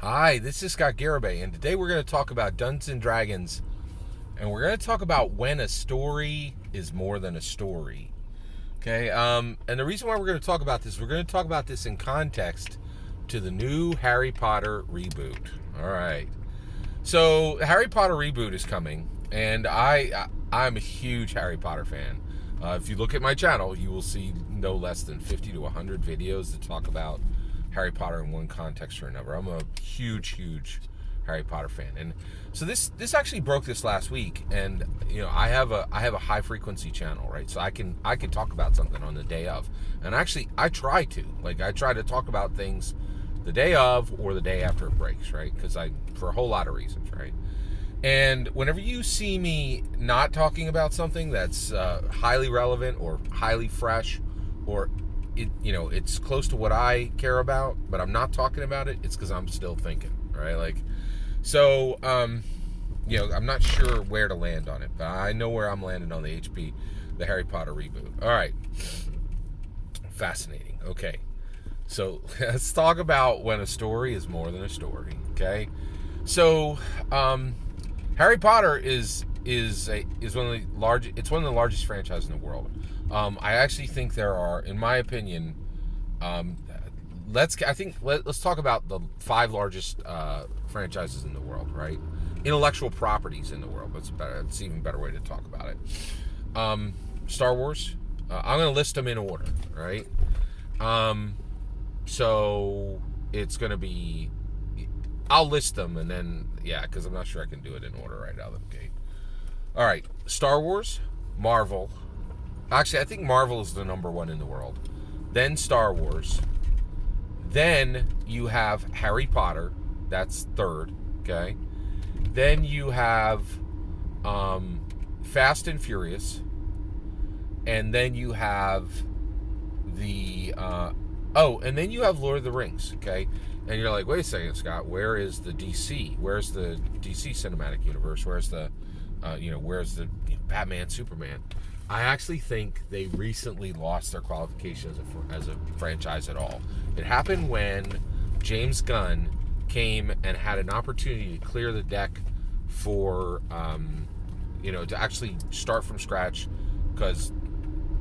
Hi, this is Scott Garibay, and today we're going to talk about Dungeons and Dragons, and we're going to talk about when a story is more than a story. Okay, and the reason why we're going to talk about this, we're going to talk about this in context to the new Harry Potter reboot. All right, so Harry Potter reboot is coming, and I'm a huge Harry Potter fan. If you look at my channel, you will see no less than 50 to 100 videos that talk about Harry Potter in one context or another. I'm a huge Harry Potter fan, and so this actually broke this last week. And I have a high frequency channel, right? So I can talk about something on the day of, and actually I try to talk about things the day of or the day after it breaks, right? Because for a whole lot of reasons, right? And whenever you see me not talking about something that's highly relevant or highly fresh, or it's close to what I care about, but I'm not talking about it, it's because I'm still thinking, right? So I'm not sure where to land on it, but I know where I'm landing on the Harry Potter reboot. All right. Fascinating. Okay. So let's talk about when a story is more than a story, okay? So, Harry Potter is one of the largest franchises in the world. I actually think there are, in my opinion, let's talk about the 5 largest franchises in the world, right? Intellectual properties in the world. That's an even better way to talk about it. Star Wars. I'm going to list them in order, right? So it's going to be, I'll list them and then, because I'm not sure I can do it in order right out of the gate. All right, Star Wars, Marvel. Actually, I think Marvel is the number 1 in the world. Then Star Wars. Then you have Harry Potter. That's 3rd, okay? Then you have Fast and Furious. And then you have and then you have Lord of the Rings, okay? And you're like, wait a second, Scott, where is the DC? Where's the DC cinematic universe? Where's the Batman, Superman? I actually think they recently lost their qualification as a franchise at all. It happened when James Gunn came and had an opportunity to clear the deck for, to actually start from scratch, because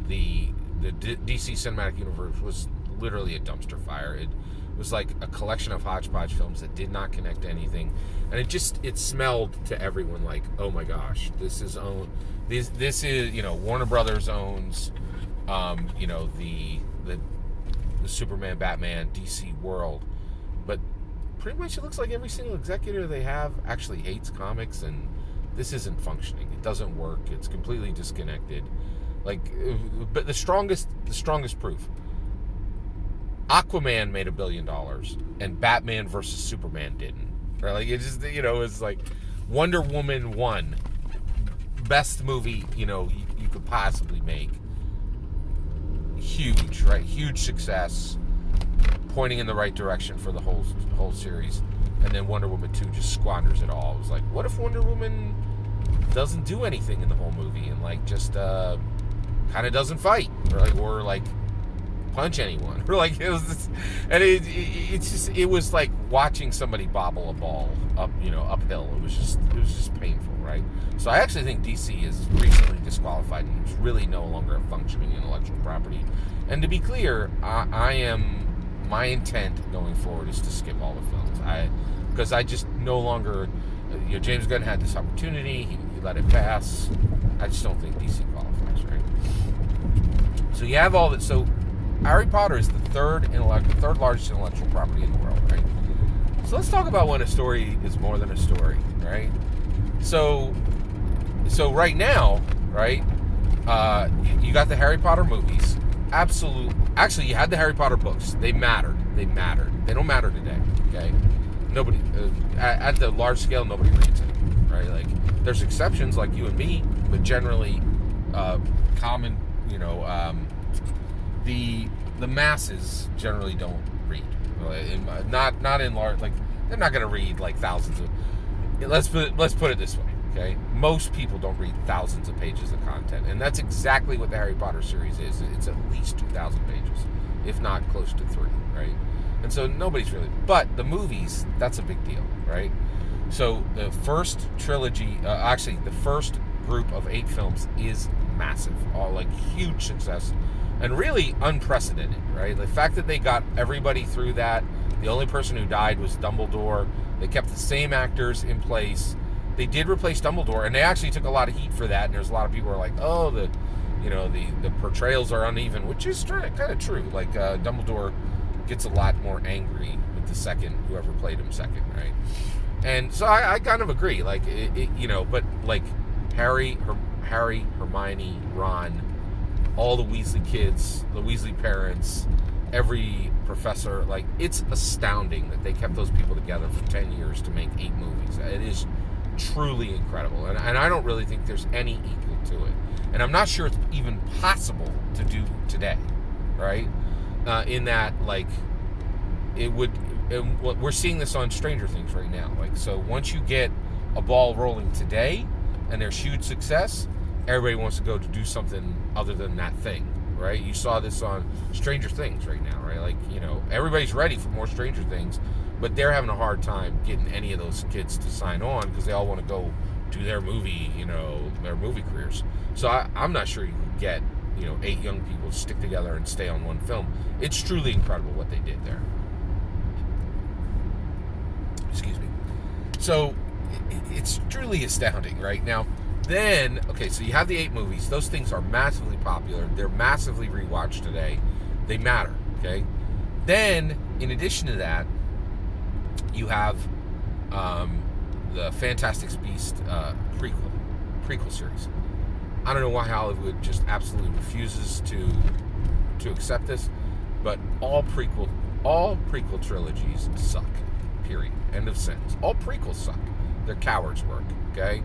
the DC cinematic universe was literally a dumpster fire. It was like a collection of hodgepodge films that did not connect to anything, and it smelled to everyone like, oh my gosh, this is Warner Brothers owns the Superman, Batman, DC world, but pretty much it looks like every single executive they have actually hates comics, and this isn't functioning. It doesn't work. It's completely disconnected. But the strongest proof. Aquaman made $1 billion, and Batman versus Superman didn't. Right? It's like Wonder Woman 1, best movie you could possibly make. Huge, right? Huge success, pointing in the right direction for the whole series. And then Wonder Woman 2 just squanders it all. It was like, what if Wonder Woman doesn't do anything in the whole movie and just kind of doesn't fight or punch anyone, or it was this, and it was like watching somebody bobble a ball uphill. It was just painful, right? So I actually think DC is recently disqualified and is really no longer a functioning intellectual property. And to be clear, my intent going forward is to skip all the films. Because I just no longer, James Gunn had this opportunity, he let it pass. I just don't think DC qualifies, right? So you have all that. So Harry Potter is the third largest intellectual property in the world, right? So let's talk about when a story is more than a story, right? So right now, right, you got the Harry Potter movies. Absolutely. Actually, you had the Harry Potter books. They mattered. They don't matter today, okay? Nobody, at the large scale, nobody reads it, right? There's exceptions like you and me, but generally, common, the masses generally don't read. Not in large, they're not going to read thousands of. Let's put it this way, okay? Most people don't read thousands of pages of content, and that's exactly what the Harry Potter series is. It's at least 2,000 pages, if not close to 3, right? And so nobody's really... But the movies, that's a big deal, right? So the first trilogy, actually the first group of 8 films is massive. All like huge success. And really unprecedented, right? The fact that they got everybody through that. The only person who died was Dumbledore. They kept the same actors in place. They did replace Dumbledore, and they actually took a lot of heat for that. And there's a lot of people who are like, oh, the portrayals are uneven, which is kind of true. Like Dumbledore gets a lot more angry with the second, whoever played him second, right? And so I kind of agree. Like but like Harry, Hermione, Ron, all the Weasley kids, the Weasley parents, every professor, like, it's astounding that they kept those people together for 10 years to make 8 movies. It is truly incredible, and I don't really think there's any equal to it. And I'm not sure it's even possible to do today, right? In that, like, it would... And we're seeing this on Stranger Things right now. Like, so once you get a ball rolling today, and there's huge success, everybody wants to go to do something other than that thing, right? You saw this on Stranger Things right now, right? Like, everybody's ready for more Stranger Things, but they're having a hard time getting any of those kids to sign on because they all want to go do their movie, their movie careers. So I'm not sure you can get, 8 young people to stick together and stay on one film. It's truly incredible what they did there. Excuse me. So it's truly astounding, right? Now, then, okay, so you have the 8 movies. Those things are massively popular. They're massively rewatched today. They matter, okay? Then, in addition to that, you have the Fantastic Beasts prequel series. I don't know why Hollywood just absolutely refuses to accept this, but all prequel trilogies suck. Period. End of sentence. All prequels suck. They're cowards' work, okay?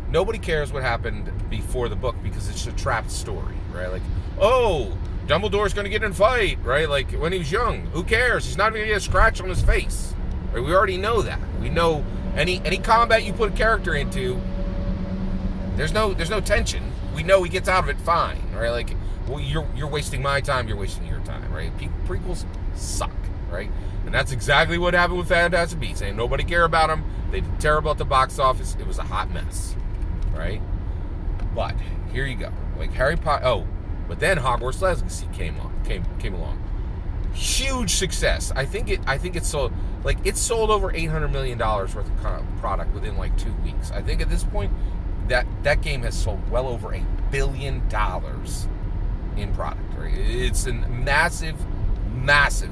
Nobody cares what happened before the book because it's a trapped story, right? Like, oh, Dumbledore's going to get in a fight, right? Like, when he was young. Who cares? He's not even going to get a scratch on his face. Right? We already know that. We know any combat you put a character into, there's no tension. We know he gets out of it fine, right? Like, well, you're wasting my time, you're wasting your time, right? Prequels suck, right? And that's exactly what happened with Fantastic Beasts. And nobody cared about them. They did terrible at the box office. It was a hot mess, right? But here you go, like Harry Potter. Oh, but then Hogwarts Legacy came along. Huge success. I think it sold over $800 million worth of product within like 2 weeks. I think at this point that game has sold well over $1 billion in product. Right? It's a massive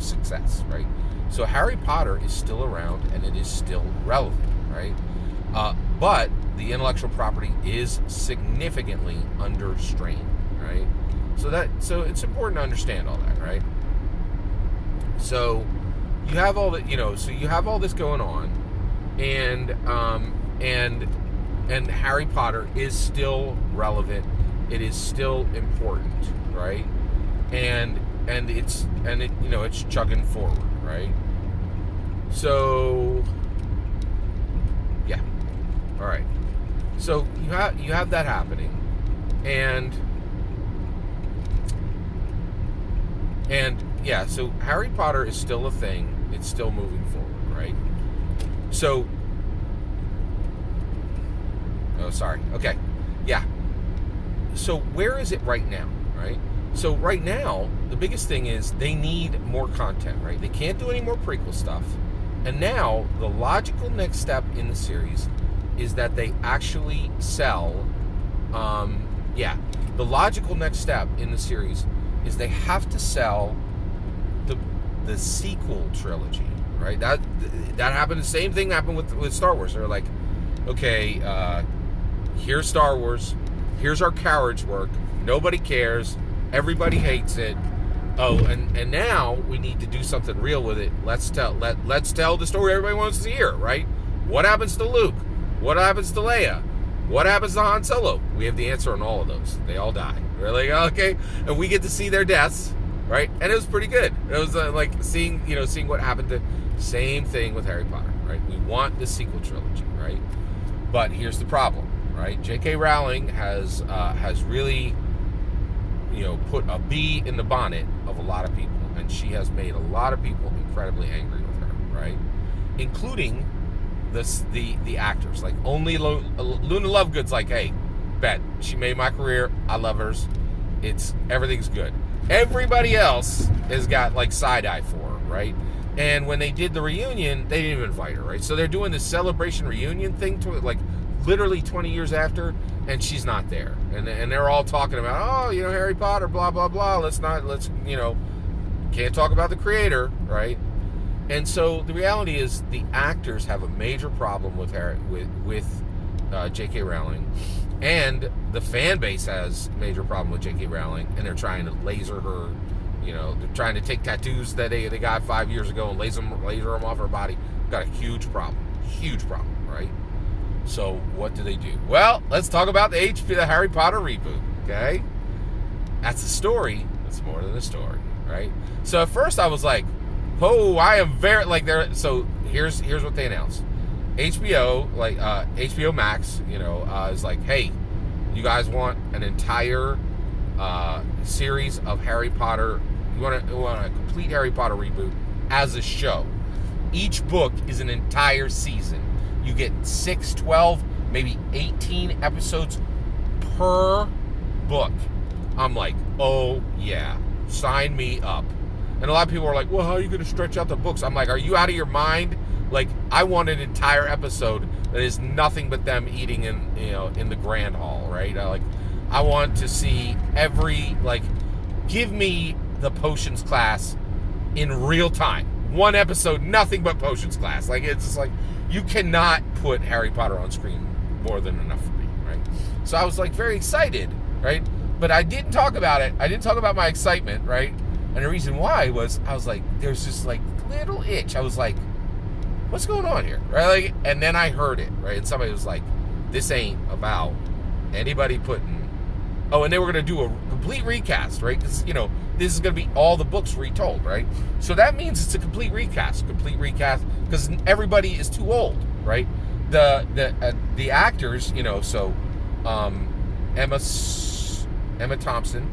success, right? So Harry Potter is still around and it is still relevant, right? But the intellectual property is significantly under strain, right? So it's important to understand all that, right? So you have all that, so you have all this going on, and Harry Potter is still relevant. It is still important, right? And it's chugging forward, right? So yeah, all right. So you have that happening, and yeah. So Harry Potter is still a thing. It's still moving forward, right? So, oh, sorry. Okay, yeah. So where is it right now, right? So right now, the biggest thing is they need more content, right? They can't do any more prequel stuff. And now, the logical next step in the series is that they actually sell, the logical next step in the series is they have to sell the sequel trilogy, right? That happened, the same thing happened with Star Wars. They're like, okay, here's Star Wars, here's our carriage work, nobody cares, everybody hates it. Oh, and now we need to do something real with it. Let's tell the story everybody wants to hear, right? What happens to Luke? What happens to Leia? What happens to Han Solo? We have the answer on all of those. They all die. We're like, okay, and we get to see their deaths, right? And it was pretty good. It was like seeing what happened to. Same thing with Harry Potter, right? We want the sequel trilogy, right? But here's the problem, right? J.K. Rowling has really, put a bee in the bonnet of a lot of people, and she has made a lot of people incredibly angry with her, right? Including the actors. Like, only Luna Lovegood's like, hey, bet, she made my career, I love hers, everything's good. Everybody else has got like side eye for her, right? And when they did the reunion, they didn't even invite her, right? So they're doing this celebration reunion thing to like literally 20 years after, and she's not there. And they're all talking about, oh, Harry Potter, blah blah blah. Let's can't talk about the creator, right? And so the reality is, the actors have a major problem with J.K. Rowling, and the fan base has a major problem with J.K. Rowling, and they're trying to laser her. They're trying to take tattoos that they got 5 years ago and laser them off her body. Got a huge problem, right? So what do? Well, let's talk about the Harry Potter reboot. Okay, that's a story. That's more than a story, right? So at first I was like, oh, I am very like there. So here's what they announced. HBO, HBO Max, is like, hey, you guys want an entire series of Harry Potter? You want a complete Harry Potter reboot as a show? Each book is an entire season. You get 6, 12, maybe 18 episodes per book. I'm like, oh yeah, sign me up. And a lot of people are like, well, how are you going to stretch out the books? I'm like, are you out of your mind? Like, I want an entire episode that is nothing but them eating in the grand hall, right? I want to see give me the potions class in real time. One episode, nothing but potions class. Like, it's just like, you cannot put Harry Potter on screen more than enough for me, right? So I was like very excited, right? But I didn't talk about it. I didn't talk about my excitement, right? And the reason why was, I was like, there's this like little itch. I was like, what's going on here, right? Like, and then I heard it, right? And somebody was like, this ain't about anybody putting. Oh, and they were going to do a complete recast, right? Because this is going to be all the books retold, right? So that means it's a complete recast, because everybody is too old, right? The actors, so Emma Thompson,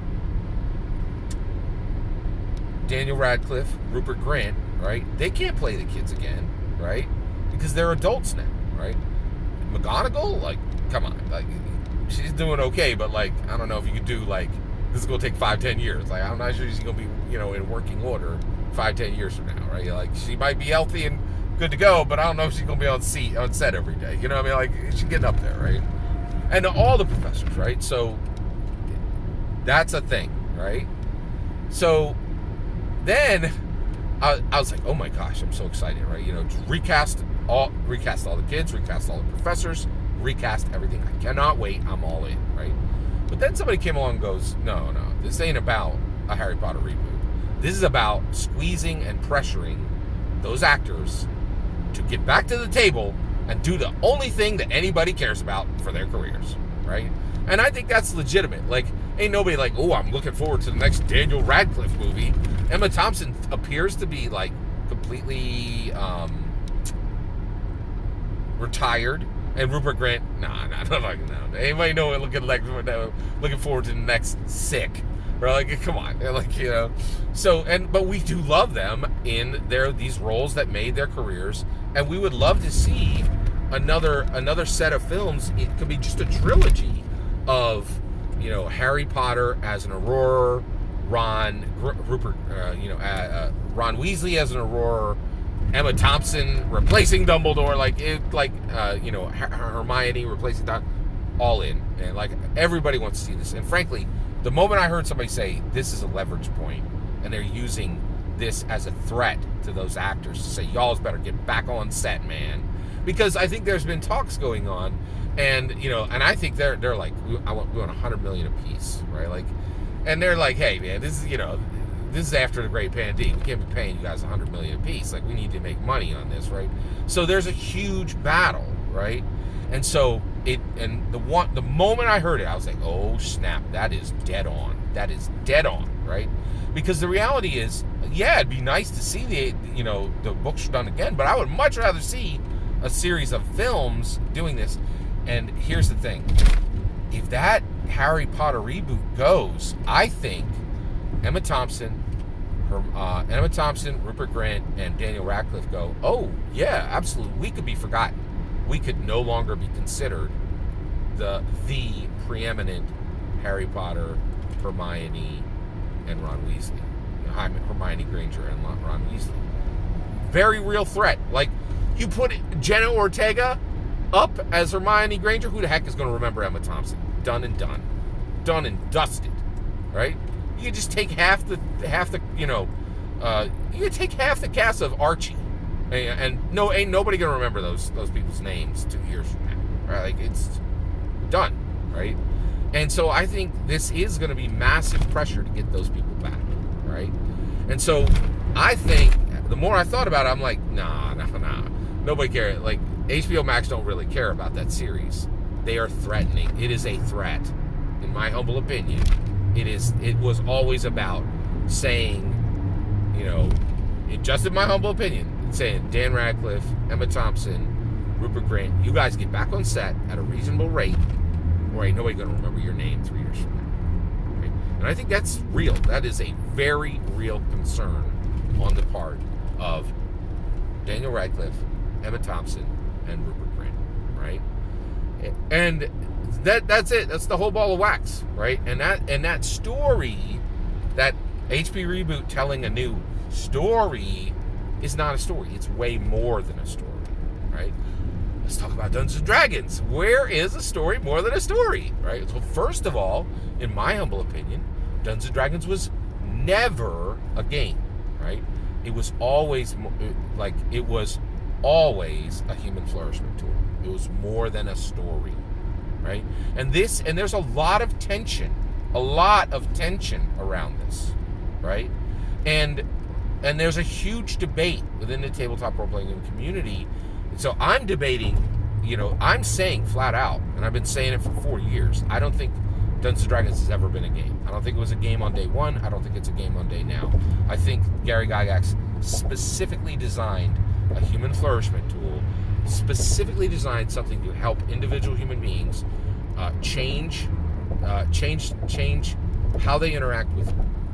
Daniel Radcliffe, Rupert Grant, right? They can't play the kids again, right? Because they're adults now, right? McGonagall, like, come on, like, she's doing okay, but like, I don't know if you could do like, this is gonna take 5-10 years. Like, I'm not sure she's gonna be, in working order 5-10 years from now, right? Like, she might be healthy and good to go, but I don't know if she's gonna be on set every day. You know what I mean? Like, she's getting up there, right? And all the professors, right? So that's a thing, right? So then I was like, oh my gosh, I'm so excited, right? Just recast all the kids, recast all the professors, recast everything. I cannot wait. I'm all in, right? But then somebody came along and goes, no, this ain't about a Harry Potter reboot. This is about squeezing and pressuring those actors to get back to the table and do the only thing that anybody cares about for their careers, right? And I think that's legitimate. Like, ain't nobody like, oh, I'm looking forward to the next Daniel Radcliffe movie. Emma Thompson appears to be like completely retired, and Rupert Grant, no. Anybody know what looking forward to the next Sick? Or like, come on, like, So, but we do love them in these roles that made their careers, and we would love to see another set of films. It could be just a trilogy of, Harry Potter as an Auror, Ron Weasley as an Auror, Emma Thompson replacing Dumbledore, Hermione replacing Dumbledore, all in. And like, everybody wants to see this. And frankly, the moment I heard somebody say this is a leverage point, and they're using this as a threat to those actors to say, y'all's better get back on set, man. Because I think there's been talks going on, and and I think they're like, we want $100 million a piece, right? Like, and they're like, hey man, this is after the great pandemic. We can't be paying you guys $100 million a piece. Like, we need to make money on this, right? So there's a huge battle, right? And so the moment I heard it, I was like, oh snap, that is dead on. That is dead on, right? Because the reality is, yeah, it'd be nice to see the books done again, but I would much rather see a series of films doing this. And here's the thing. If that Harry Potter reboot goes, I think Emma Thompson, Emma Thompson, Rupert Grint, and Daniel Radcliffe go, oh, yeah, absolutely, we could be forgotten. We could no longer be considered the preeminent Harry Potter, Hermione, and Ron Weasley. Hermione Granger and Ron Weasley. Very real threat. Like, you put Jenna Ortega up as Hermione Granger, who the heck is going to remember Emma Thompson? Done and done. Done and dusted. Right? You could just take half the you could take half the cast of Archie, and no, ain't nobody gonna remember those people's names 2 years from now, right? Like, it's done, right? And so I think this is gonna be massive pressure to get those people back, right? And so I think the more I thought about it, I'm like, nah, nobody cares. Like, HBO Max don't really care about that series. They are threatening. It is a threat, in my humble opinion. It was always about saying, just in my humble opinion, saying Dan Radcliffe, Emma Thompson, Rupert Grint, you guys get back on set at a reasonable rate, or ain't nobody going to remember your name 3 years from now. Right? And I think that's real. That is a very real concern on the part of Daniel Radcliffe, Emma Thompson, and Rupert Grint, right? And that's it. That's the whole ball of wax, right? And that story, that HP Reboot telling a new story, is not a story. It's way more than a story, right? Let's talk about Dungeons & Dragons. Where is a story more than a story, right? So first of all, in my humble opinion, Dungeons & Dragons was never a game, right? It was always a human flourishment tool. It was more than a story, right? And there's a lot of tension around this, right? And there's a huge debate within the tabletop role-playing game community. So I'm debating, I'm saying flat out, and I've been saying it for 4 years, I don't think Dungeons & Dragons has ever been a game. I don't think it was a game on day one. I don't think it's a game on day now. I think Gary Gygax specifically designed a human flourishment tool, specifically designed something to help individual human beings change how they interact with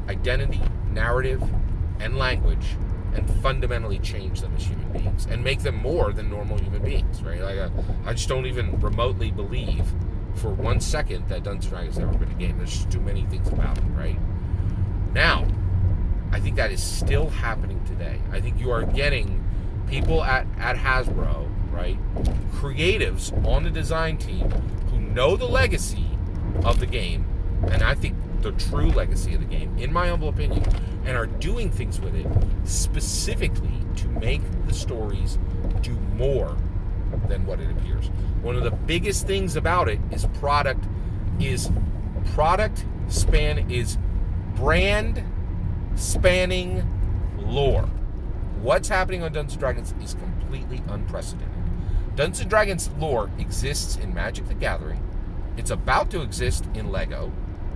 identity, narrative, and language, and fundamentally change them as human beings and make them more than normal human beings, right? Like, I just don't even remotely believe for 1 second that Dungeons & Dragons has ever been a game. There's just too many things about it, right? Now, I think that is still happening today. I think you are getting people at Hasbro, right? Creatives on the design team who know the legacy of the game, and I think the true legacy of the game, in my humble opinion, and are doing things with it specifically to make the stories do more than what it appears. One of the biggest things about it is brand spanning lore. What's happening on Dungeons & Dragons is completely unprecedented. Dungeons & Dragons lore exists in Magic the Gathering. It's about to exist in Lego,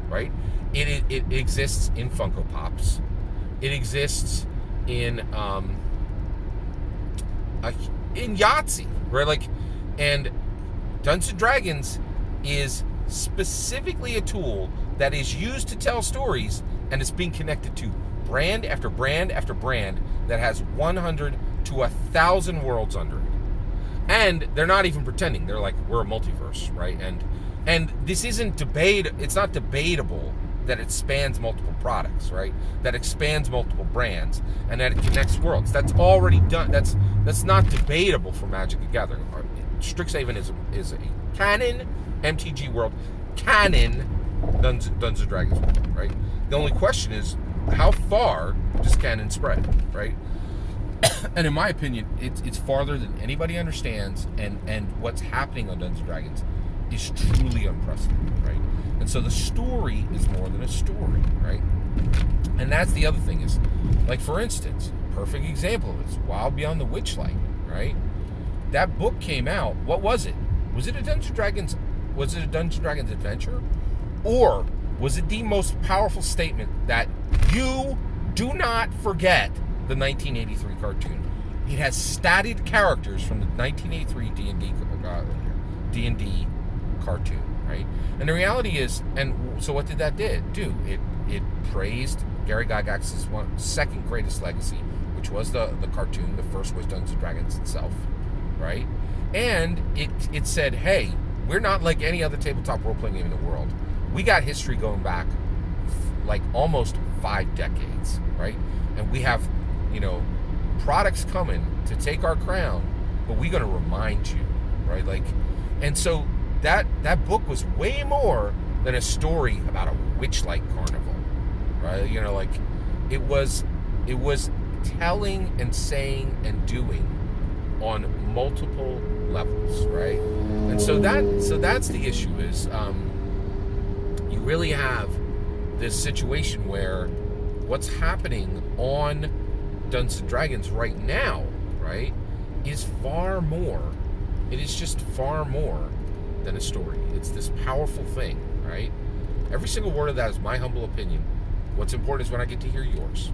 right? It exists in Funko Pops. It exists in Yahtzee, right? Like, and Dungeons & Dragons is specifically a tool that is used to tell stories, and it's being connected to brand after brand after brand that has 100 to 1,000 worlds under it. And they're not even pretending. They're like, we're a multiverse, right? And this isn't it's not debatable that it spans multiple products, right? That expands multiple brands, and that it connects worlds. That's already done. That's not debatable for Magic the Gathering. Strixhaven is a canon MTG world, canon Dungeons & Dragons world, right? The only question is, how far does canon spread, right? And in my opinion, it's farther than anybody understands, and what's happening on Dungeons & Dragons is truly unprecedented, right? And so the story is more than a story, right? And that's the other thing is, like, for instance, perfect example of this, Wild Beyond the Witchlight, right? That book came out. What was it? Was it a Dungeons & Dragons adventure? Or was it the most powerful statement that you do not forget the 1983 cartoon? It has statted characters from the 1983 D&D cartoon, right? And the reality is, and so what did that do? It praised Gary Gygax's second greatest legacy, which was the cartoon. The first was Dungeons and Dragons itself, right? And it said, hey, we're not like any other tabletop role-playing game in the world. We got history going back like almost 5 decades, right? And we have, products coming to take our crown, but we're going to remind you, right? Like, and so that book was way more than a story about a witchlight carnival, right? It was telling and saying and doing on multiple levels, right? And so that's the issue is you really have this situation where what's happening on Dungeons and Dragons right now, right, is far more. It is just far more than a story. It's this powerful thing, right? Every single word of that is my humble opinion. What's important is when I get to hear yours.